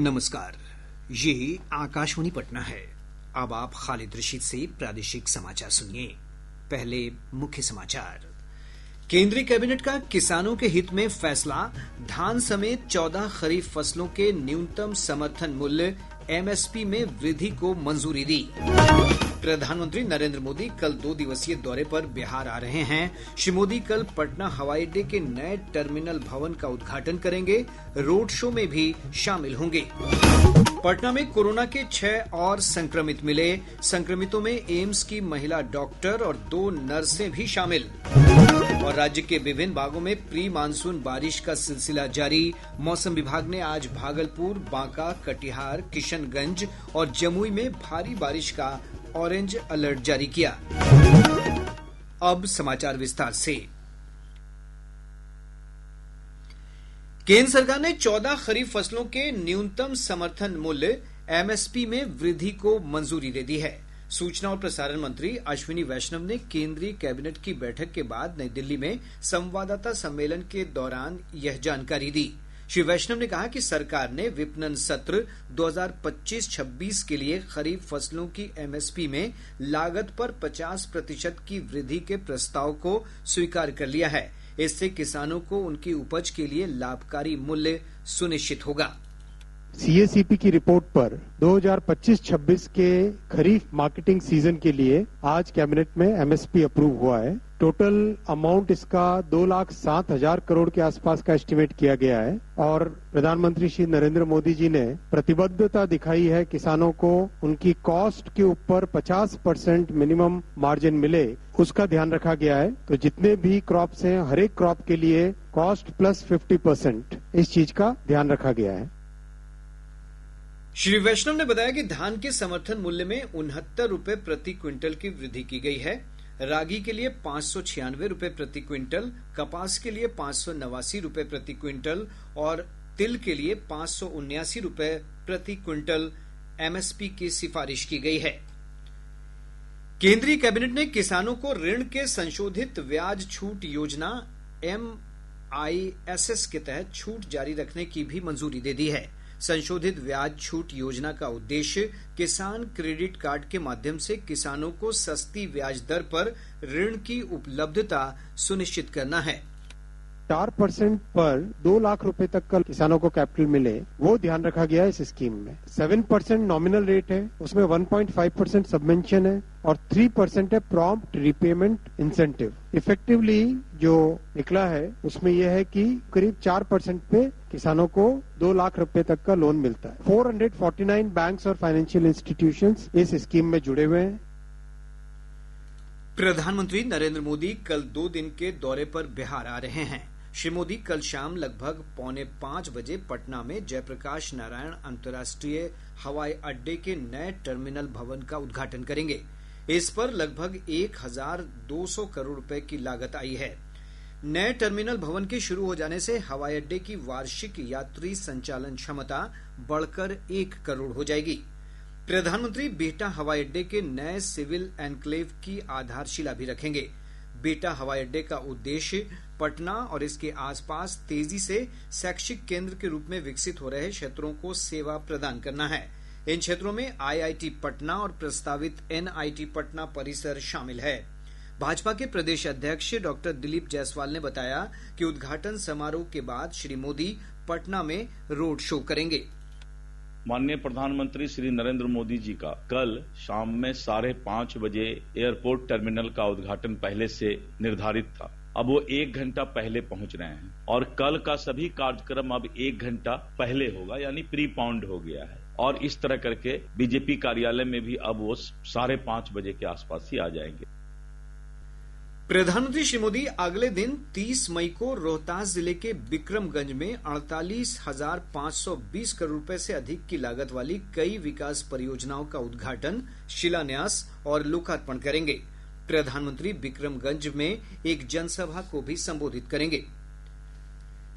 नमस्कार, ये आकाशवाणी पटना है। अब आप खालिद रशीद से प्रादेशिक समाचार सुनिए। पहले मुख्य समाचार। केंद्रीय कैबिनेट का किसानों के हित में फैसला, धान समेत 14 खरीफ फसलों के न्यूनतम समर्थन मूल्य एमएसपी में वृद्धि को मंजूरी दी। प्रधानमंत्री नरेंद्र मोदी कल 2 दिवसीय दौरे पर बिहार आ रहे हैं। श्री मोदी कल पटना हवाई अड्डे के नए टर्मिनल भवन का उद्घाटन करेंगे। रोड शो में भी शामिल होंगे। पटना में कोरोना के 6 और संक्रमित मिले। संक्रमितों में एम्स की महिला डॉक्टर और 2 नर्सें भी शामिल। और राज्य के विभिन्न भागों में प्री मानसून बारिश का सिलसिला जारी। मौसम विभाग ने आज भागलपुर, बांका, कटिहार, किशनगंज और जमुई में भारी बारिश का ऑरेंज अलर्ट जारी किया। अब समाचार विस्तार से। केंद्र सरकार ने 14 खरीफ फसलों के न्यूनतम समर्थन मूल्य एमएसपी में वृद्धि को मंजूरी दे दी है। सूचना और प्रसारण मंत्री अश्विनी वैष्णव ने केंद्रीय कैबिनेट की बैठक के बाद नई दिल्ली में संवाददाता सम्मेलन के दौरान यह जानकारी दी। श्री वैष्णव ने कहा कि सरकार ने विपणन सत्र 2025-26 के लिए खरीफ फसलों की एमएसपी में लागत पर 50% की वृद्धि के प्रस्ताव को स्वीकार कर लिया है। इससे किसानों को उनकी उपज के लिए लाभकारी मूल्य सुनिश्चित होगा। सीएसीपी की रिपोर्ट पर 2025-26 के खरीफ मार्केटिंग सीजन के लिए आज कैबिनेट में एमएसपी अप्रूव हुआ है। टोटल अमाउंट इसका 2,07,000 करोड़ के आसपास का एस्टिमेट किया गया है और प्रधानमंत्री श्री नरेंद्र मोदी जी ने प्रतिबद्धता दिखाई है किसानों को उनकी कॉस्ट के ऊपर 50% मिनिमम मार्जिन मिले, उसका ध्यान रखा गया है। तो जितने भी क्रॉप्स हैं, हर एक क्रॉप के लिए कॉस्ट प्लस 50% इस चीज का ध्यान रखा गया है। श्री वैष्णव ने बताया कि धान के समर्थन मूल्य में 69 रुपए प्रति क्विंटल की वृद्धि की गई है। रागी के लिए 596 रुपए प्रति क्विंटल, कपास के लिए 589 रुपए प्रति क्विंटल और तिल के लिए 579 रुपए प्रति क्विंटल एमएसपी की सिफारिश की गई है। केंद्रीय कैबिनेट ने किसानों को ऋण के संशोधित ब्याज छूट योजना MISS के तहत छूट जारी रखने की भी मंजूरी दे दी है। संशोधित ब्याज छूट योजना का उद्देश्य किसान क्रेडिट कार्ड के माध्यम से किसानों को सस्ती ब्याज दर पर ऋण की उपलब्धता सुनिश्चित करना है। 4% पर 2 लाख रुपए तक का किसानों को कैपिटल मिले, वो ध्यान रखा गया है इस स्कीम में। 7% नॉमिनल रेट है, उसमें 1.5% सबमेंशन है और 3% है प्रॉम्प्ट रिपेमेंट इंसेंटिव। इफेक्टिवली जो निकला है उसमें यह है कि करीब 4% पे किसानों को 2 लाख रुपए तक का लोन मिलता है। 449 बैंक्स और फाइनेंशियल इंस्टीट्यूशंस इस स्कीम में जुड़े हुए हैं। प्रधानमंत्री नरेंद्र मोदी कल 2 दिन के दौरे पर बिहार आ रहे हैं। श्री मोदी कल शाम लगभग 4:45 बजे पटना में जयप्रकाश नारायण अंतर्राष्ट्रीय हवाई अड्डे के नए टर्मिनल भवन का उद्घाटन करेंगे। इस पर लगभग 1,200 करोड़ रुपए की लागत आई है। नए टर्मिनल भवन के शुरू हो जाने से हवाई अड्डे की वार्षिक यात्री संचालन क्षमता बढ़कर 1 करोड़ हो जाएगी। प्रधानमंत्री बिहटा हवाई अड्डे के नए सिविल एनक्लेव की आधारशिला भी रखेंगे। बिहटा हवाई अड्डे का उद्देश्य पटना और इसके आसपास तेजी से शैक्षिक केंद्र के रूप में विकसित हो रहे क्षेत्रों को सेवा प्रदान करना है। इन क्षेत्रों में आईआईटी पटना और प्रस्तावित एनआईटी पटना परिसर शामिल है। भाजपा के प्रदेश अध्यक्ष डॉक्टर दिलीप जायसवाल ने बताया कि उद्घाटन समारोह के बाद श्री मोदी पटना में रोड शो करेंगे। माननीय प्रधानमंत्री श्री नरेंद्र मोदी जी का कल शाम में 5:30 बजे एयरपोर्ट टर्मिनल का उद्घाटन पहले से निर्धारित था। अब वो 1 घंटा पहले पहुंच रहे हैं और कल का सभी कार्यक्रम अब 1 घंटा पहले होगा, यानी प्री पाउंड हो गया है। और इस तरह करके बीजेपी कार्यालय में भी अब वो 5:30 बजे के आसपास ही आ जाएंगे। प्रधानमंत्री श्री मोदी अगले दिन 30 मई को रोहतास जिले के बिक्रमगंज में 48,520 करोड़ रुपए से अधिक की लागत वाली कई विकास परियोजनाओं का उद्घाटन, शिलान्यास और लोकार्पण करेंगे। प्रधानमंत्री बिक्रमगंज में एक जनसभा को भी संबोधित करेंगे।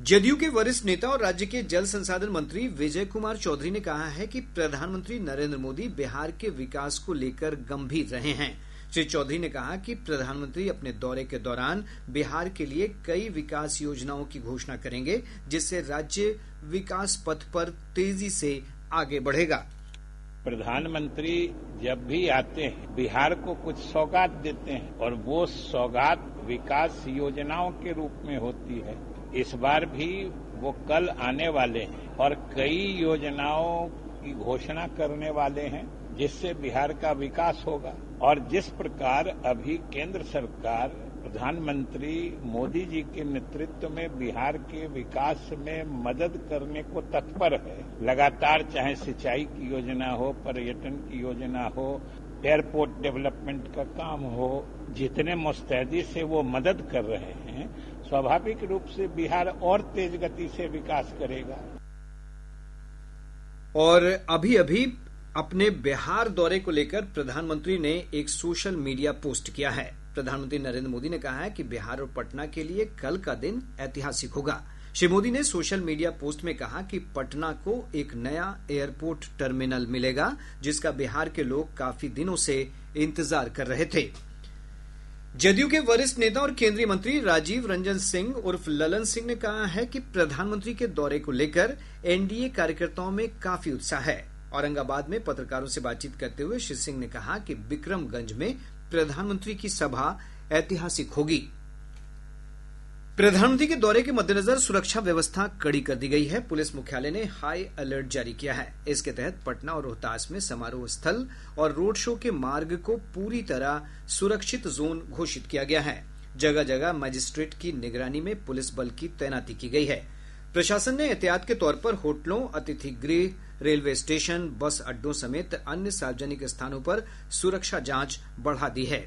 जदयू के वरिष्ठ नेता और राज्य के जल संसाधन मंत्री विजय कुमार चौधरी ने कहा है कि प्रधानमंत्री नरेंद्र मोदी बिहार के विकास को लेकर गंभीर रहे हैं। श्री चौधरी ने कहा कि प्रधानमंत्री अपने दौरे के दौरान बिहार के लिए कई विकास योजनाओं की घोषणा करेंगे, जिससे राज्य विकास पथ पर तेजी से आगे बढ़ेगा। प्रधानमंत्री जब भी आते हैं बिहार को कुछ सौगात देते हैं और वो सौगात विकास योजनाओं के रूप में होती है। इस बार भी वो कल आने वाले हैं और कई योजनाओं की घोषणा करने वाले हैं जिससे बिहार का विकास होगा। और जिस प्रकार अभी केंद्र सरकार प्रधानमंत्री मोदी जी के नेतृत्व में बिहार के विकास में मदद करने को तत्पर है, लगातार चाहे सिंचाई की योजना हो, पर्यटन की योजना हो, एयरपोर्ट डेवलपमेंट का काम हो, जितने मुस्तैदी से वो मदद कर रहे हैं, स्वाभाविक रूप से बिहार और तेज गति से विकास करेगा। और अभी अभी अपने बिहार दौरे को लेकर प्रधानमंत्री ने एक सोशल मीडिया पोस्ट किया है। प्रधानमंत्री नरेंद्र मोदी ने कहा है कि बिहार और पटना के लिए कल का दिन ऐतिहासिक होगा। श्री मोदी ने सोशल मीडिया पोस्ट में कहा कि पटना को एक नया एयरपोर्ट टर्मिनल मिलेगा, जिसका बिहार के लोग काफी दिनों से इंतजार कर रहे थे। जदयू के वरिष्ठ नेता और केंद्रीय मंत्री राजीव रंजन सिंह उर्फ ललन सिंह ने कहा है कि प्रधानमंत्री के दौरे को लेकर एनडीए कार्यकर्ताओं में काफी उत्साह है। औरंगाबाद में पत्रकारों से बातचीत करते हुए श्री सिंह ने कहा कि बिक्रमगंज में प्रधानमंत्री की सभा ऐतिहासिक होगी। प्रधानमंत्री के दौरे के मद्देनजर सुरक्षा व्यवस्था कड़ी कर दी गई है। पुलिस मुख्यालय ने हाई अलर्ट जारी किया है। इसके तहत पटना और रोहतास में समारोह स्थल और रोड शो के मार्ग को पूरी तरह सुरक्षित जोन घोषित किया गया है। जगह जगह मजिस्ट्रेट की निगरानी में पुलिस बल की तैनाती की गई है। प्रशासन ने एहतियात के तौर पर होटलों, अतिथि गृह, रेलवे स्टेशन, बस अड्डों समेत अन्य सार्वजनिक स्थानों पर सुरक्षा जांच बढ़ा दी है।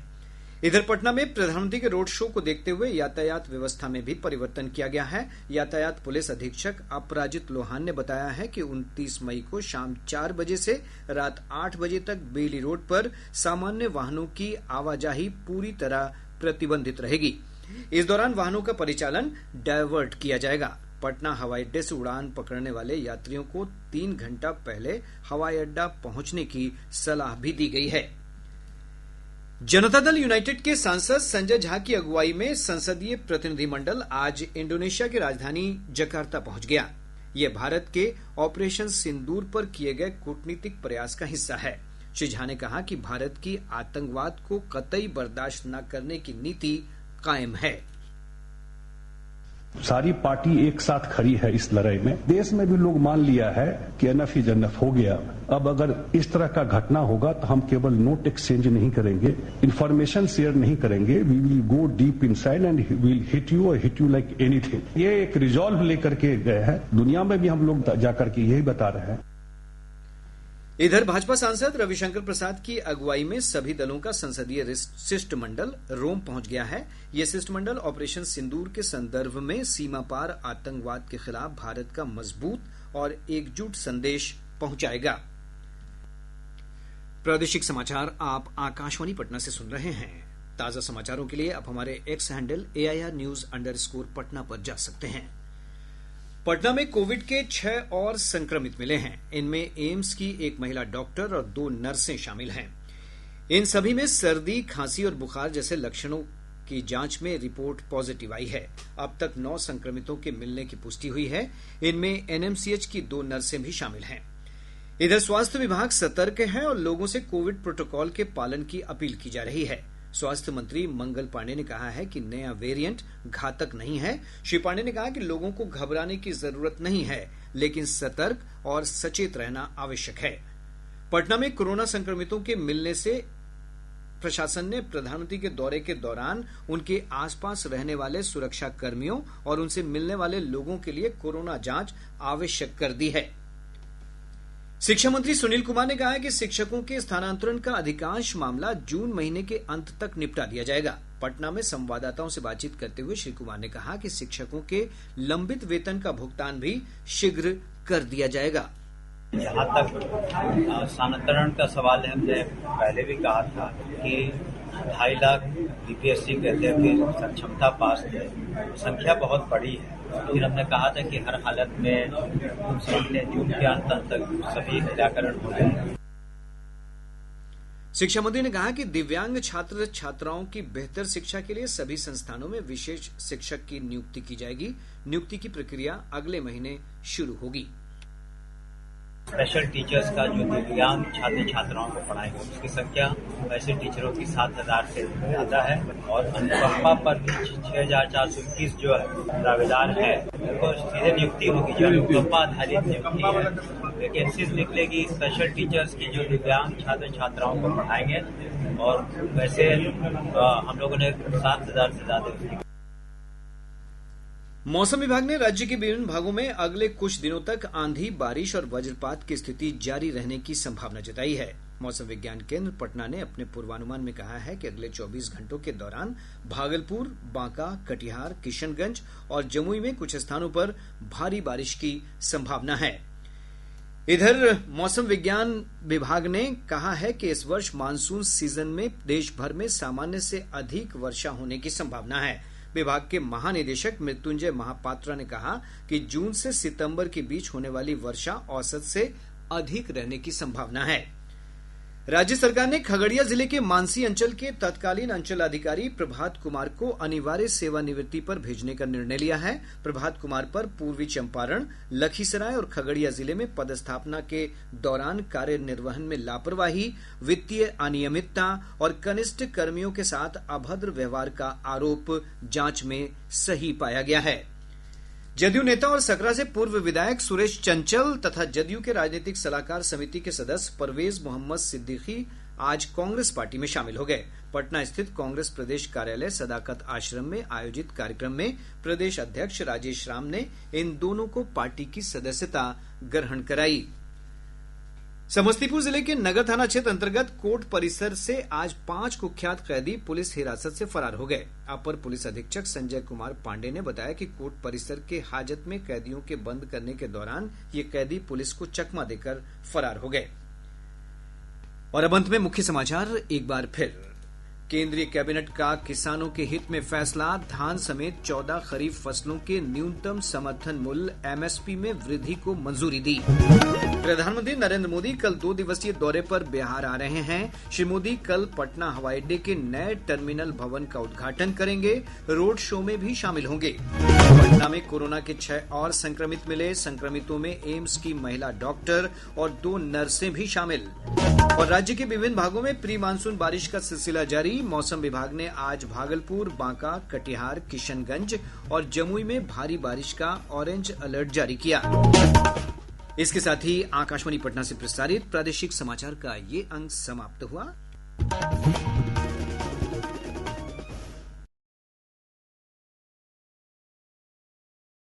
इधर पटना में प्रधानमंत्री के रोड शो को देखते हुए यातायात व्यवस्था में भी परिवर्तन किया गया है। यातायात पुलिस अधीक्षक अपराजित लोहान ने बताया है कि 29 मई को शाम 4 बजे से रात 8 बजे तक बेली रोड पर सामान्य वाहनों की आवाजाही पूरी तरह प्रतिबंधित रहेगी। इस दौरान वाहनों का परिचालन डायवर्ट किया जाएगा। पटना हवाई अड्डे से उड़ान पकड़ने वाले यात्रियों को 3 घंटा पहले हवाई अड्डा पहुंचने की सलाह भी दी गई है। जनता दल यूनाइटेड के सांसद संजय झा की अगुवाई में संसदीय प्रतिनिधिमंडल आज इंडोनेशिया की राजधानी जकार्ता पहुंच गया। यह भारत के ऑपरेशन सिंदूर पर किए गए कूटनीतिक प्रयास का हिस्सा है। श्री झा ने कहा कि भारत की आतंकवाद को कतई बर्दाश्त न करने की नीति कायम है। सारी पार्टी एक साथ खड़ी है इस लड़ाई में। देश में भी लोग मान लिया है कि एनफ इज एनफ हो गया। अब अगर इस तरह का घटना होगा तो हम केवल नोट एक्सचेंज नहीं करेंगे, इंफॉर्मेशन शेयर नहीं करेंगे, we will go deep inside and will hit you और हिट यू लाइक एनीथिंग। ये एक रिजॉल्व लेकर के गए हैं। दुनिया में भी हम लोग जाकर के यही बता रहे हैं। इधर भाजपा सांसद रविशंकर प्रसाद की अगुवाई में सभी दलों का संसदीय शिष्टमंडल रोम पहुंच गया है। यह शिष्टमंडल ऑपरेशन सिंदूर के संदर्भ में सीमा पार आतंकवाद के खिलाफ भारत का मजबूत और एकजुट संदेश पहुंचाएगा। प्रादेशिक समाचार आप आकाशवाणी पटना से सुन रहे हैं। ताजा समाचारों के लिए आप हमारे एक्स हैंडल AIR_News_ पर जा सकते हैं। पटना में कोविड के 6 और संक्रमित मिले हैं। इनमें एम्स की एक महिला डॉक्टर और 2 नर्सें शामिल हैं। इन सभी में सर्दी, खांसी और बुखार जैसे लक्षणों की जांच में रिपोर्ट पॉजिटिव आई है। अब तक 9 संक्रमितों के मिलने की पुष्टि हुई है। इनमें NMCH की 2 नर्सें भी शामिल हैं। इधर स्वास्थ्य विभाग सतर्क है और लोगों से कोविड प्रोटोकॉल के पालन की अपील की जा रही है। स्वास्थ्य मंत्री मंगल पांडे ने कहा है कि नया वेरिएंट घातक नहीं है। श्री पांडे ने कहा कि लोगों को घबराने की जरूरत नहीं है, लेकिन सतर्क और सचेत रहना आवश्यक है। पटना में कोरोना संक्रमितों के मिलने से प्रशासन ने प्रधानमंत्री के दौरे के दौरान उनके आसपास रहने वाले सुरक्षा कर्मियों और उनसे मिलने वाले लोगों के लिए कोरोना जांच आवश्यक कर दी है। शिक्षा मंत्री सुनील कुमार ने कहा है कि शिक्षकों के स्थानांतरण का अधिकांश मामला जून महीने के अंत तक निपटा दिया जाएगा। पटना में संवाददाताओं से बातचीत करते हुए श्री कुमार ने कहा कि शिक्षकों के लंबित वेतन का भुगतान भी शीघ्र कर दिया जाएगा। जहाँ तक स्थानांतरण का सवाल है, हमने पहले भी कहा था कि 2.5 लाख BPSC कहते हैं कि सक्षमता पास है, संख्या बहुत बड़ी है। फिर हमने कहा था कि हर हालत में जून के अंत तक सभी निराकरण हो जाएगा। शिक्षा मंत्री ने कहा कि दिव्यांग छात्र छात्राओं की बेहतर शिक्षा के लिए सभी संस्थानों में विशेष शिक्षक की नियुक्ति की जाएगी। नियुक्ति की प्रक्रिया अगले महीने शुरू होगी। स्पेशल टीचर्स का जो दिव्यांग छात्र छात्राओं को पढ़ाएंगे उसकी संख्या वैसे टीचरों की 7,000 से ज्यादा है और अनुकंपा पर भी 6,421 जो है दावेदार है उनको सीधे नियुक्ति होगी, जो अनुकंपा आधारित नियुक्ति है। वैकेंसीज निकलेगी स्पेशल टीचर्स की जो दिव्यांग छात्र छात्राओं को पढ़ाएंगे और वैसे हम लोगों ने 7,000 से ज्यादा। मौसम विभाग ने राज्य के विभिन्न भागों में अगले कुछ दिनों तक आंधी, बारिश और वज्रपात की स्थिति जारी रहने की संभावना जताई है। मौसम विज्ञान केंद्र पटना ने अपने पूर्वानुमान में कहा है कि अगले 24 घंटों के दौरान भागलपुर, बांका, कटिहार, किशनगंज और जमुई में कुछ स्थानों पर भारी बारिश की संभावना है। इधर मौसम विज्ञान विभाग ने कहा है कि इस वर्ष मानसून सीजन में देश भर में सामान्य से अधिक वर्षा होने की संभावना है। विभाग के महानिदेशक मृत्युंजय महापात्रा ने कहा कि जून से सितंबर के बीच होने वाली वर्षा औसत से अधिक रहने की संभावना है। राज्य सरकार ने खगड़िया जिले के मानसी अंचल के तत्कालीन अंचलाधिकारी प्रभात कुमार को अनिवार्य सेवानिवृत्ति पर भेजने का निर्णय लिया है। प्रभात कुमार पर पूर्वी चंपारण, लखीसराय और खगड़िया जिले में पदस्थापना के दौरान कार्य निर्वहन में लापरवाही, वित्तीय अनियमितता और कनिष्ठ कर्मियों के साथ अभद्र व्यवहार का आरोप जांच में सही पाया गया है। जदयू नेता और सकरा से पूर्व विधायक सुरेश चंचल तथा जदयू के राजनीतिक सलाहकार समिति के सदस्य परवेज मोहम्मद सिद्दीकी आज कांग्रेस पार्टी में शामिल हो गए। पटना स्थित कांग्रेस प्रदेश कार्यालय सदाकत आश्रम में आयोजित कार्यक्रम में प्रदेश अध्यक्ष राजेश राम ने इन दोनों को पार्टी की सदस्यता ग्रहण कराई। समस्तीपुर जिले के नगर थाना क्षेत्र अंतर्गत कोर्ट परिसर से आज 5 कुख्यात कैदी पुलिस हिरासत से फरार हो गए। अपर पुलिस अधीक्षक संजय कुमार पांडे ने बताया कि कोर्ट परिसर के हाजत में कैदियों के बंद करने के दौरान ये कैदी पुलिस को चकमा देकर फरार हो गए। और अब अंत में मुख्य समाचार एक बार फिर। केंद्रीय कैबिनेट का किसानों के हित में फैसला, धान समेत 14 खरीफ फसलों के न्यूनतम समर्थन मूल्य एमएसपी में वृद्धि को मंजूरी दी। प्रधानमंत्री नरेंद्र मोदी कल 2 दिवसीय दौरे पर बिहार आ रहे हैं। श्री मोदी कल पटना हवाई अड्डे के नए टर्मिनल भवन का उद्घाटन करेंगे। रोड शो में भी शामिल होंगे। पटना में कोरोना के 6 और संक्रमित मिले। संक्रमितों में एम्स की महिला डॉक्टर और 2 नर्सें भी शामिल। और राज्य के विभिन्न भागों में प्री मानसून बारिश का सिलसिला जारी। मौसम विभाग ने आज भागलपुर, बांका, कटिहार, किशनगंज और जमुई में भारी बारिश का ऑरेंज अलर्ट जारी किया। इसके साथ ही आकाशवाणी पटना से प्रसारित प्रादेशिक समाचार का ये अंक समाप्त हुआ।